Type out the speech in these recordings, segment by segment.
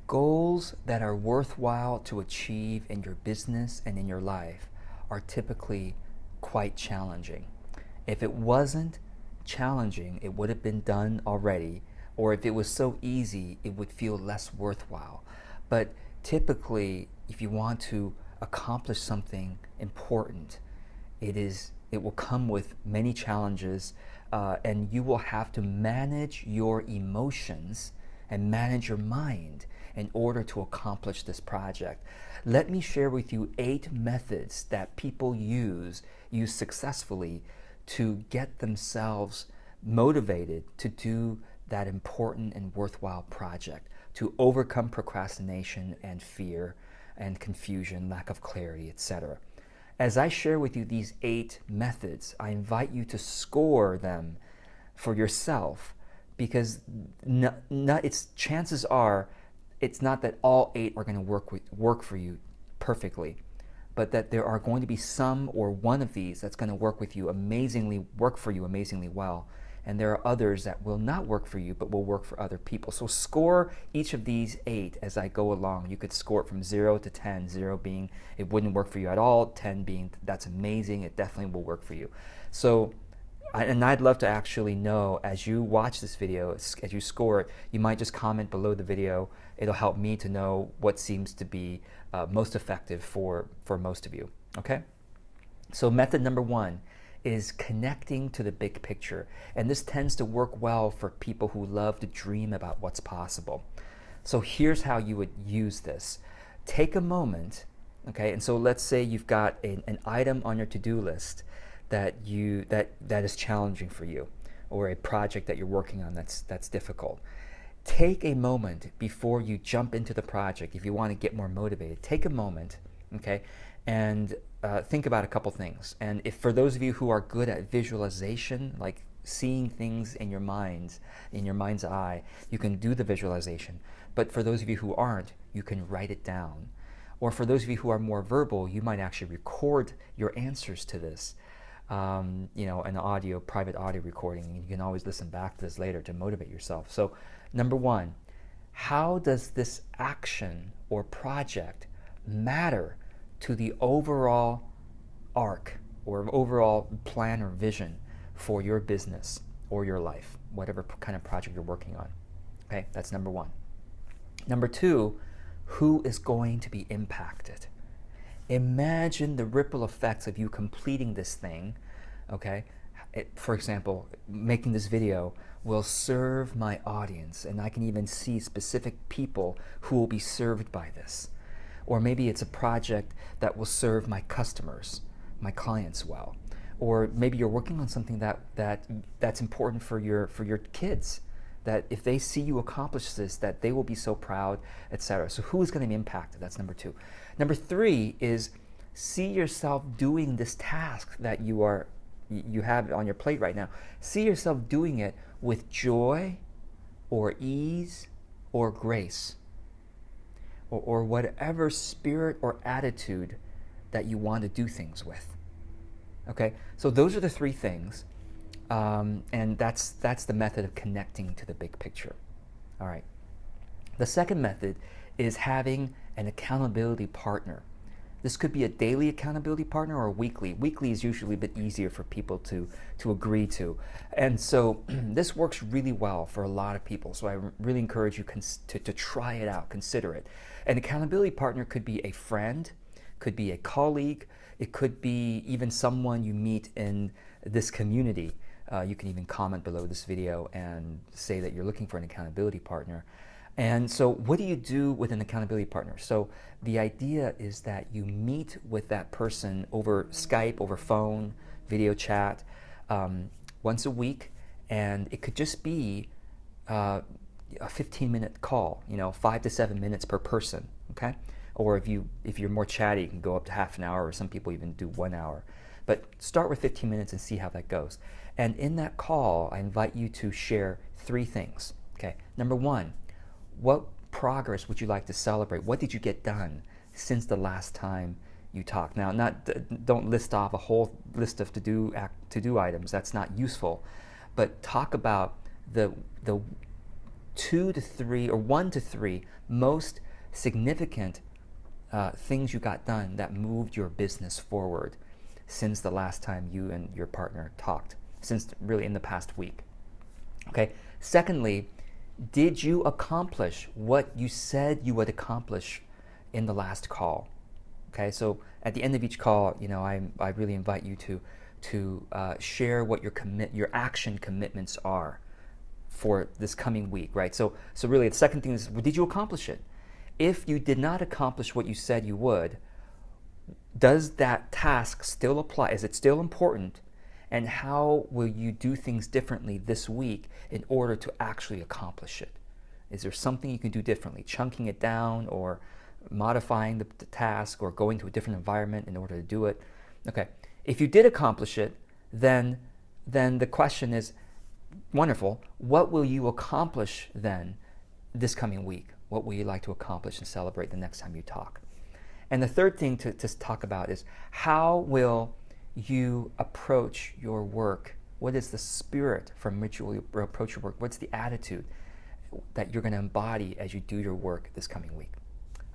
Goals that are worthwhile to achieve in your business and in your life are typically quite challenging. If it wasn't challenging, it would have been done already, or if it was so easy, it would feel less worthwhile. But typically, if you want to accomplish something important, it will come with many challenges, and you will have to manage your emotions and manage your mind in order to accomplish this project. Let me share with you 8 methods that people use successfully to get themselves motivated to do that important and worthwhile project, to overcome procrastination and fear and confusion, lack of clarity, etc. As I share with you these 8 methods, I invite you to score them for yourself, because chances are it's not that all 8 are going to work for you perfectly, but that there are going to be some or one of these that's going to work for you amazingly well, and there are others that will not work for you but will work for other people. So score each of these 8 as I go along. You could score it from 0 to 10, 0 being it wouldn't work for you at all, 10 being that's amazing, it definitely will work for you. So and I'd love to actually know, as you watch this video, as you score it, you might just comment below the video. It'll help me to know what seems to be most effective for most of you, okay? So method number 1 is connecting to the big picture. And this tends to work well for people who love to dream about what's possible. So here's how you would use this. Take a moment, okay? And so let's say you've got an item on your to-do list that is challenging for you, or a project that you're working on that's difficult. Take a moment before you jump into the project. If you want to get more motivated, take a moment, okay, and think about a couple things. And if for those of you who are good at visualization, like seeing things in your mind's eye, you can do the visualization. But for those of you who aren't, you can write it down. Or for those of you who are more verbal, you might actually record your answers to this. An private audio recording. You can always listen back to this later to motivate yourself. So number 1, how does this action or project matter to the overall arc or overall plan or vision for your business or your life, whatever kind of project you're working on? Okay, that's number 1. Number 2, who is going to be impacted? Imagine the ripple effects of you completing this thing, okay? For example, making this video will serve my audience, and I can even see specific people who will be served by this. Or maybe it's a project that will serve my customers, my clients well. Or maybe you're working on something that's important for your kids, that if they see you accomplish this, that they will be so proud, etc. So who is going to be impacted? That's number 2. Number 3 is see yourself doing this task that you have on your plate right now. See yourself doing it with joy or ease or grace, or whatever spirit or attitude that you want to do things with. Okay, so those are the 3 things. And that's the method of connecting to the big picture. All right. The second method is having an accountability partner. This could be a daily accountability partner or a weekly. Weekly is usually a bit easier for people to agree to. And so this works really well for a lot of people. So I really encourage you to try it out, consider it. An accountability partner could be a friend, could be a colleague, it could be even someone you meet in this community. You can even comment below this video and say that you're looking for an accountability partner. And so what do you do with an accountability partner? So the idea is that you meet with that person over Skype, over phone, video chat, once a week, and it could just be a 15-minute call, 5 to 7 minutes per person, okay? Or if you're more chatty, you can go up to half an hour, or some people even do 1 hour. But start with 15 minutes and see how that goes. And in that call, I invite you to share 3 things, okay? Number 1, what progress would you like to celebrate? What did you get done since the last time you talked? Now, don't list off a whole list of to-do items. That's not useful. But talk about the 2 to 3 or 1 to 3 most significant things you got done that moved your business forward since the last time you and your partner talked, since really in the past week. Okay. Secondly, did you accomplish what you said you would accomplish in the last call? Okay. So at the end of each call, I really invite you to share what your action commitments are for this coming week, right? So really the second thing is, did you accomplish it? If you did not accomplish what you said you would, does that task still apply? Is it still important? And how will you do things differently this week in order to actually accomplish it? Is there something you can do differently? Chunking it down, or modifying the task, or going to a different environment in order to do it? Okay. If you did accomplish it, then the question is, wonderful, what will you accomplish then this coming week? What will you like to accomplish and celebrate the next time you talk? And the third thing to talk about is, how will you approach your work? What is the spirit from which you will approach your work? What's the attitude that you're going to embody as you do your work this coming week?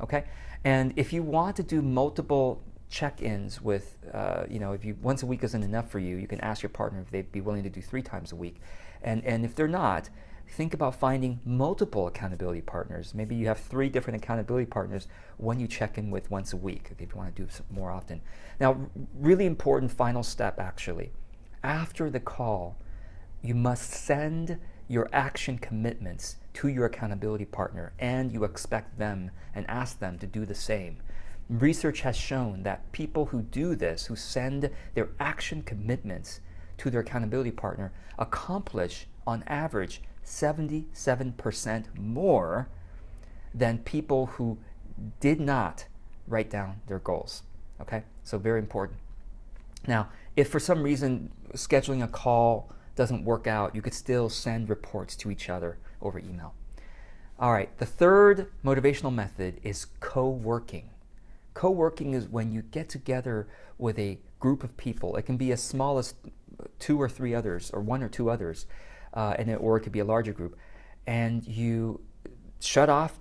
Okay? And if you want to do multiple check-ins with, if you once a week isn't enough for you, you can ask your partner if they'd be willing to do 3 times a week. And if they're not, think about finding multiple accountability partners. Maybe you have 3 different accountability partners, one you check in with once a week, if you want to do it more often. Now, really important final step, actually. After the call, you must send your action commitments to your accountability partner, and you expect them and ask them to do the same. Research has shown that people who do this, who send their action commitments to their accountability partner, accomplish, on average, 77% more than people who did not write down their goals. Okay, so very important. Now, if for some reason scheduling a call doesn't work out, you could still send reports to each other over email. All right, the third motivational method is co-working. Co-working is when you get together with a group of people. It can be as small as 2 or 3 others, or 1 or 2 others, or it could be a larger group, and you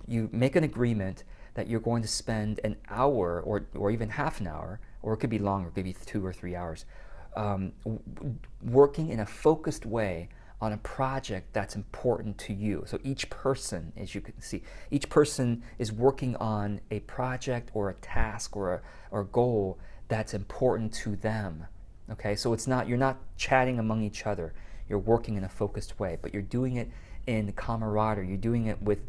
you make an agreement that you're going to spend an hour or even half an hour, or it could be longer, it could be 2 or 3 hours, working in a focused way on a project that's important to you. So each person, as you can see, each person is working on a project or a task or a goal that's important to them. Okay, so you're not chatting among each other. You're working in a focused way, but you're doing it in camaraderie. You're doing it with,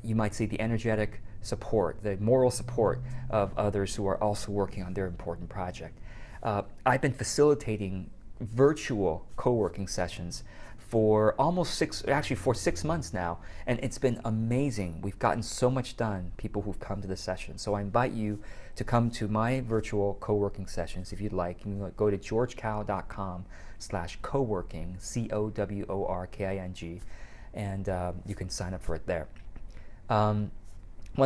you might say, the energetic support, the moral support of others who are also working on their important project. I've been facilitating virtual co-working sessions for for 6 months now, and it's been amazing. We've gotten so much done, people who've come to the session. So I invite you to come to my virtual co-working sessions if you'd like. You can go to georgekao.com/coworking, COWORKING, and you can sign up for it there. One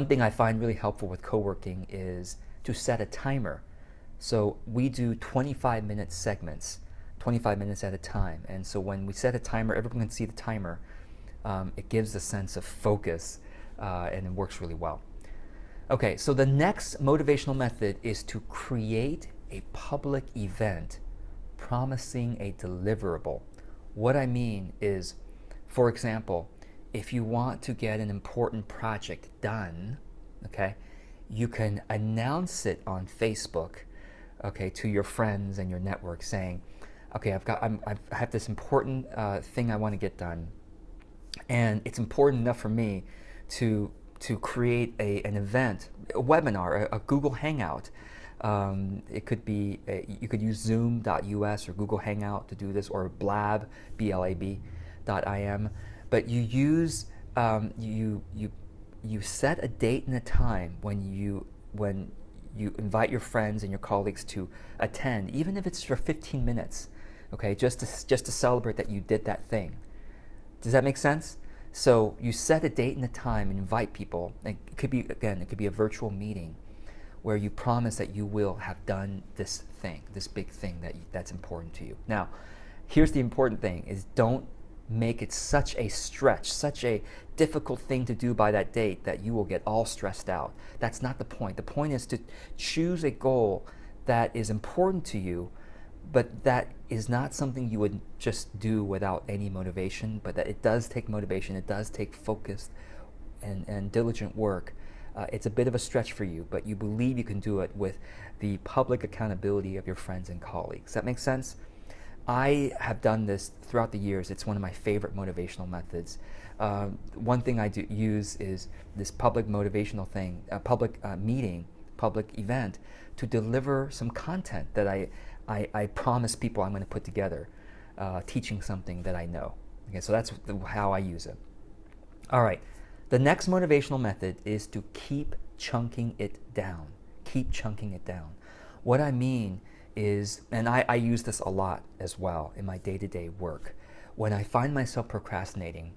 thing I find really helpful with co-working is to set a timer. So we do 25-minute segments, 25 minutes at a time. And so when we set a timer, everyone can see the timer. It gives a sense of focus, and it works really well. Okay, so the next motivational method is to create a public event promising a deliverable. What I mean is, for example, if you want to get an important project done, okay, you can announce it on Facebook, okay, to your friends and your network, saying, okay, I have this important thing I want to get done, and it's important enough for me to create an event, a webinar, a Google Hangout. It could be you could use Zoom.us or Google Hangout to do this, or Blab, BLAB.im. But you use you set a date and a time when you invite your friends and your colleagues to attend, even if it's for 15 minutes, okay, just to celebrate that you did that thing. Does that make sense? So you set a date and a time and invite people. It could be a virtual meeting where you promise that you will have done this thing, this big thing that's important to you. Now, here's the important thing: is don't make it such a stretch, such a difficult thing to do by that date that you will get all stressed out. That's not the point. The point is to choose a goal that is important to you, but that is not something you would just do without any motivation, but that it does take motivation, it does take focused and diligent work. It's a bit of a stretch for you, but you believe you can do it with the public accountability of your friends and colleagues. That makes sense? I have done this throughout the years. It's one of my favorite motivational methods. One thing I do use is this public motivational thing, a public meeting, public event, to deliver some content that I promise people I'm going to put together, teaching something that I know. Okay, so that's how I use it. All right, the next motivational method is to keep chunking it down. Keep chunking it down. What I mean is, and I use this a lot as well in my day-to-day work, when I find myself procrastinating,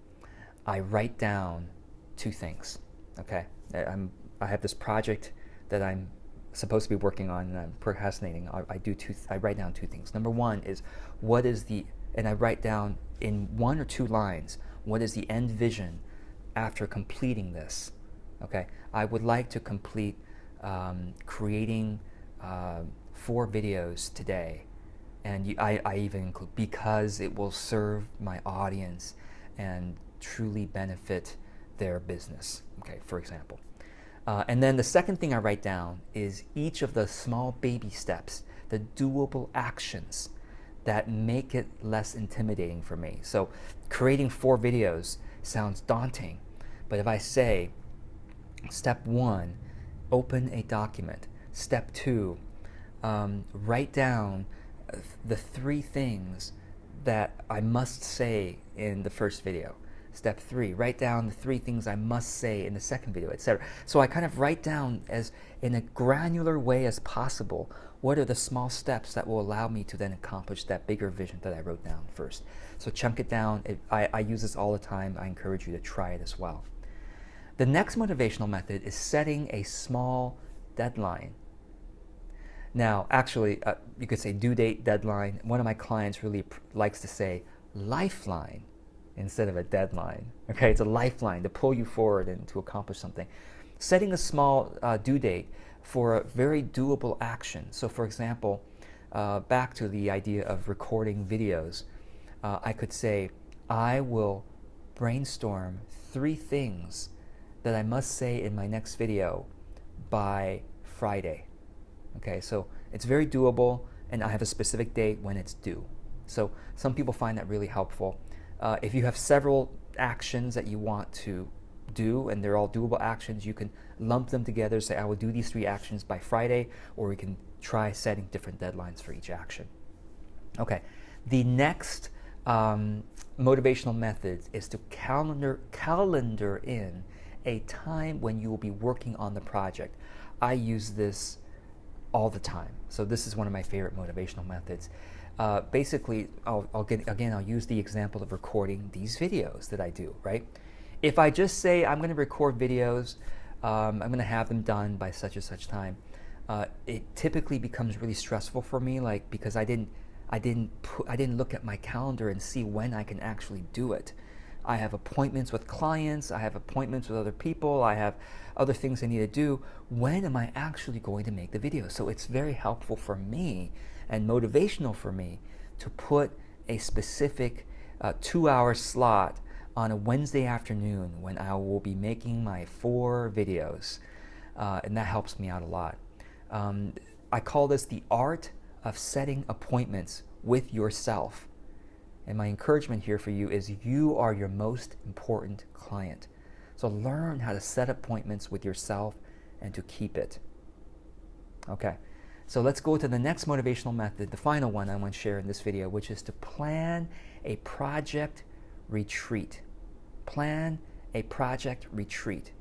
I write down two things. Okay, I have this project that I'm supposed to be working on and I'm procrastinating. I write down two things. Number one is and I write down in 1 or 2 lines, what is the end vision after completing this? Okay, I would like to complete creating 4 videos today, and I even include, because it will serve my audience and truly benefit their business, okay, for example. And then the second thing I write down is each of the small baby steps, the doable actions that make it less intimidating for me. So creating 4 videos sounds daunting, but if I say, step 1, open a document. Step 2, write down the 3 things that I must say in the first video. Step 3, write down the 3 things I must say in the second video, etc. So I kind of write down as in a granular way as possible what are the small steps that will allow me to then accomplish that bigger vision that I wrote down first. So chunk it down. I use this all the time. I encourage you to try it as well. The next motivational method is setting a small deadline. Now, actually, you could say due date, deadline. One of my clients really likes to say lifeline instead of a deadline. Okay, it's a lifeline to pull you forward and to accomplish something. Setting a small due date for a very doable action. So for example, back to the idea of recording videos, I could say, I will brainstorm 3 things that I must say in my next video by Friday. Okay, so it's very doable, and I have a specific date when it's due. So some people find that really helpful. If you have several actions that you want to do and they're all doable actions, you can lump them together, say I will do these 3 actions by Friday, or we can try setting different deadlines for each action. Okay, the next motivational method is to calendar in a time when you will be working on the project. I use this all the time. So this is one of my favorite motivational methods. Basically, I'll use the example of recording these videos that I do, right? If I just say I'm going to record videos, I'm going to have them done by such and such time, it typically becomes really stressful for me, like because I didn't look at my calendar and see when I can actually do it. I have appointments with clients, I have appointments with other people, I have other things I need to do. When am I actually going to make the video? So it's very helpful for me and motivational for me to put a specific 2-hour slot on a Wednesday afternoon when I will be making my 4 videos, and that helps me out a lot. I call this the art of setting appointments with yourself. And my encouragement here for you is you are your most important client. So learn how to set appointments with yourself and to keep it. Okay, so let's go to the next motivational method, the final one I want to share in this video, which is to plan a project retreat. Plan a project retreat.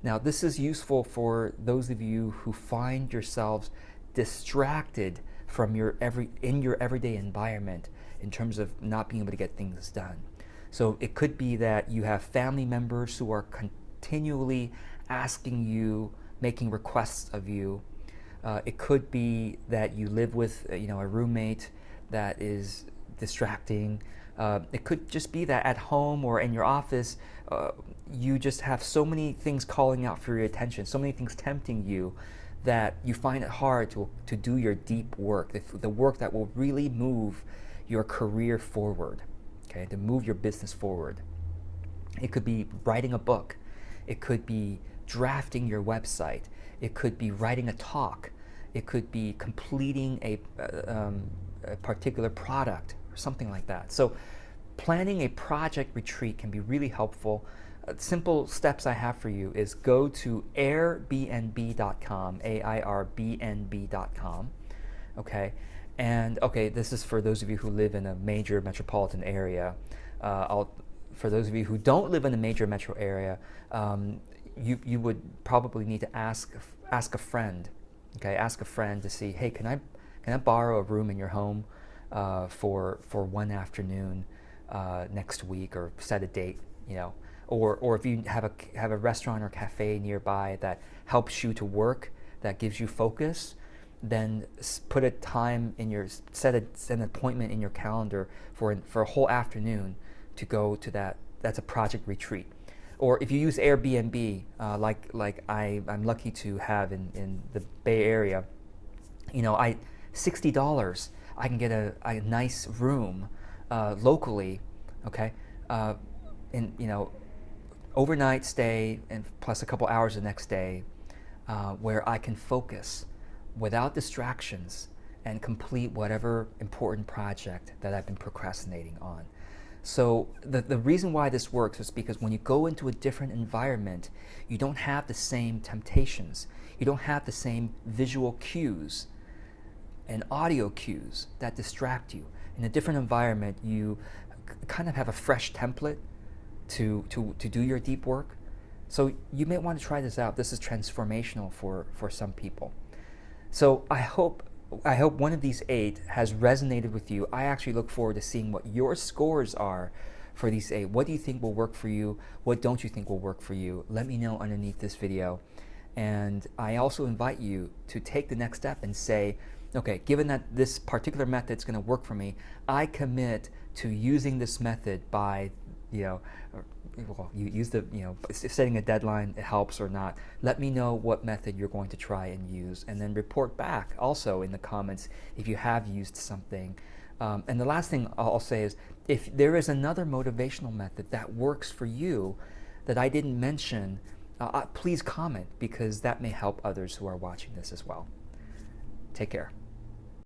Now, this is useful for those of you who find yourselves distracted from your everyday environment in terms of not being able to get things done. So it could be that you have family members who are continually asking you, making requests of you. It could be that you live with a roommate that is distracting. It could just be that at home or in your office, you just have so many things calling out for your attention, so many things tempting you, that you find it hard to do your deep work, the work that will really move your career forward, okay, to move your business forward. It could be writing a book. It could be drafting your website. It could be writing a talk. It could be completing a particular product or something like that. So planning a project retreat can be really helpful. Simple steps I have for you is go to airbnb.com, airbnb.com, okay? And okay, this is for those of you who live in a major metropolitan area. For those of you who don't live in a major metro area, you would probably need to ask a friend, okay? Ask a friend to see, hey, can I borrow a room in your home for one afternoon next week, or set a date, you know? Or if you have a restaurant or cafe nearby that helps you to work, that gives you focus, then put a time in your set an appointment in your calendar for a whole afternoon to go to that. That's a project retreat. Or if you use Airbnb, like I'm lucky to have in the Bay Area, you know, $60 I can get a nice room locally, okay, in, you know, overnight stay and plus a couple hours the next day, where I can focus without distractions and complete whatever important project that I've been procrastinating on. So the reason why this works is because when you go into a different environment, you don't have the same temptations. You don't have the same visual cues and audio cues that distract you. In a different environment, you kind of have a fresh template to do your deep work. So you may want to try this out. This is transformational for some people. So I hope one of these 8 has resonated with you. I actually look forward to seeing what your scores are for these 8. What do you think will work for you? What don't you think will work for you? Let me know underneath this video. And I also invite you to take the next step and say, okay, given that this particular method is going to work for me, I commit to using this method by, you know, well, you use the, you know, setting a deadline, it helps or not. Let me know what method you're going to try and use, and then report back also in the comments if you have used something. And the last thing I'll say is, if there is another motivational method that works for you that I didn't mention, please comment, because that may help others who are watching this as well. Take care.